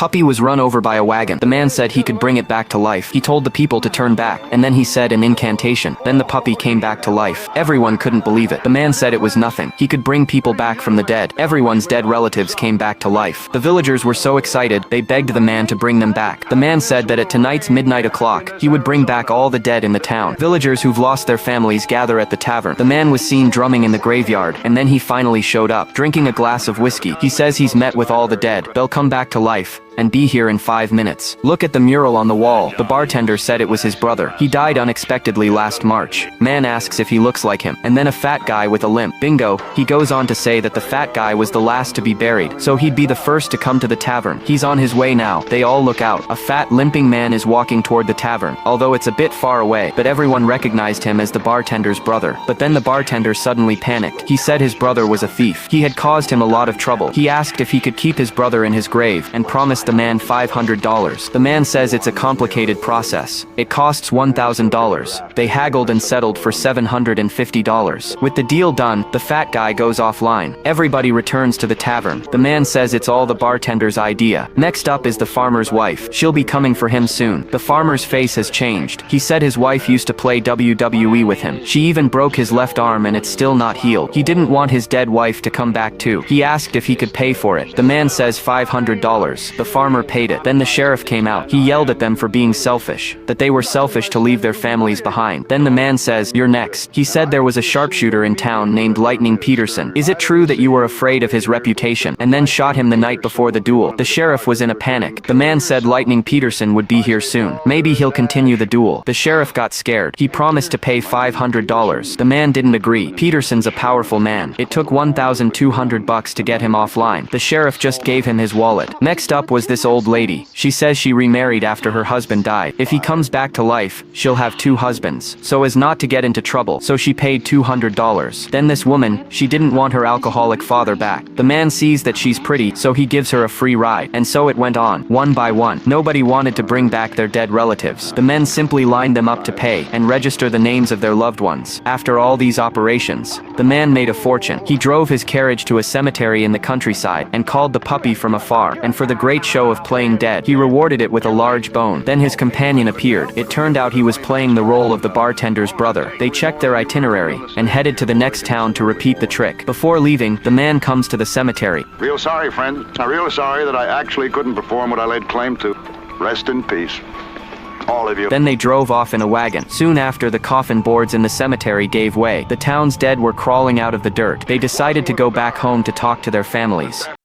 puppy was run over by a wagon. The man said he could bring it back to life. He told the people to turn back, and then he said an incantation. Then the puppy came back to life. Everyone couldn't believe it. The man said it was nothing. He could bring people back from the dead. Everyone's dead relatives came back to life. The villagers were so excited, they begged the man to bring them back. The man said that at tonight's midnight o'clock, he would bring back all the dead in the town. Villagers who've lost their families gather at the tavern. The man was seen drumming in the graveyard, and then he finally showed up, drinking a glass of whiskey. He says he's met with all the dead. They'll come back to life and be here in 5 minutes. Look at the mural on the wall. The bartender said it was his brother. He died unexpectedly last March. Man asks if he looks like him. And then a fat guy with a limp. Bingo. He goes on to say that the fat guy was the last to be buried, so he'd be the first to come to the tavern. He's on his way now. They all look out. A fat limping man is walking toward the tavern, although it's a bit far away, but everyone recognized him as the bartender's brother. But then the bartender suddenly panicked. He said his brother was a thief. He had caused him a lot of trouble. He asked if he could keep his brother in his grave and promised the man $500. The man says it's a complicated process. It costs $1,000. They haggled and settled for $750. With the deal done, the fat guy goes offline. Everybody returns to the tavern. The man says it's all the bartender's idea. Next up is the farmer's wife. She'll be coming for him soon. The farmer's face has changed. He said his wife used to play WWE with him. She even broke his left arm and it's still not healed. He didn't want his dead wife to come back too. He asked if he could pay for it. The man says $500. The farmer paid it. Then the sheriff came out. He yelled at them for being selfish, that they were selfish to leave their families behind. Then the man says, "You're next." He said there was a sharpshooter in town named Lightning Peterson. Is it true that you were afraid of his reputation? And then shot him the night before the duel. The sheriff was in a panic. The man said Lightning Peterson would be here soon. Maybe he'll continue the duel. The sheriff got scared. He promised to pay $500. The man didn't agree. Peterson's a powerful man. It took $1,200 to get him offline. The sheriff just gave him his wallet. Next up was this old lady. She says she remarried after her husband died. If he comes back to life, she'll have 2 husbands, so as not to get into trouble, so she paid $200. Then this woman, she didn't want her alcoholic father back. The man sees that she's pretty, so he gives her a free ride. And so it went on, one by one. Nobody wanted to bring back their dead relatives. The men simply lined them up to pay and register the names of their loved ones. After all these operations, the man made a fortune. He drove his carriage to a cemetery in the countryside and called the puppy from afar, and for the great show of playing dead, he rewarded it with a large bone. Then his companion appeared. It turned out he was playing the role of the bartender's brother. They checked their itinerary and headed to the next town to repeat the trick. Before leaving, the man comes to the cemetery. Real sorry, friend. I'm real sorry that I actually couldn't perform what I laid claim to. Rest in peace. All of you. Then they drove off in a wagon. Soon after, the coffin boards in the cemetery gave way. The town's dead were crawling out of the dirt. They decided to go back home to talk to their families.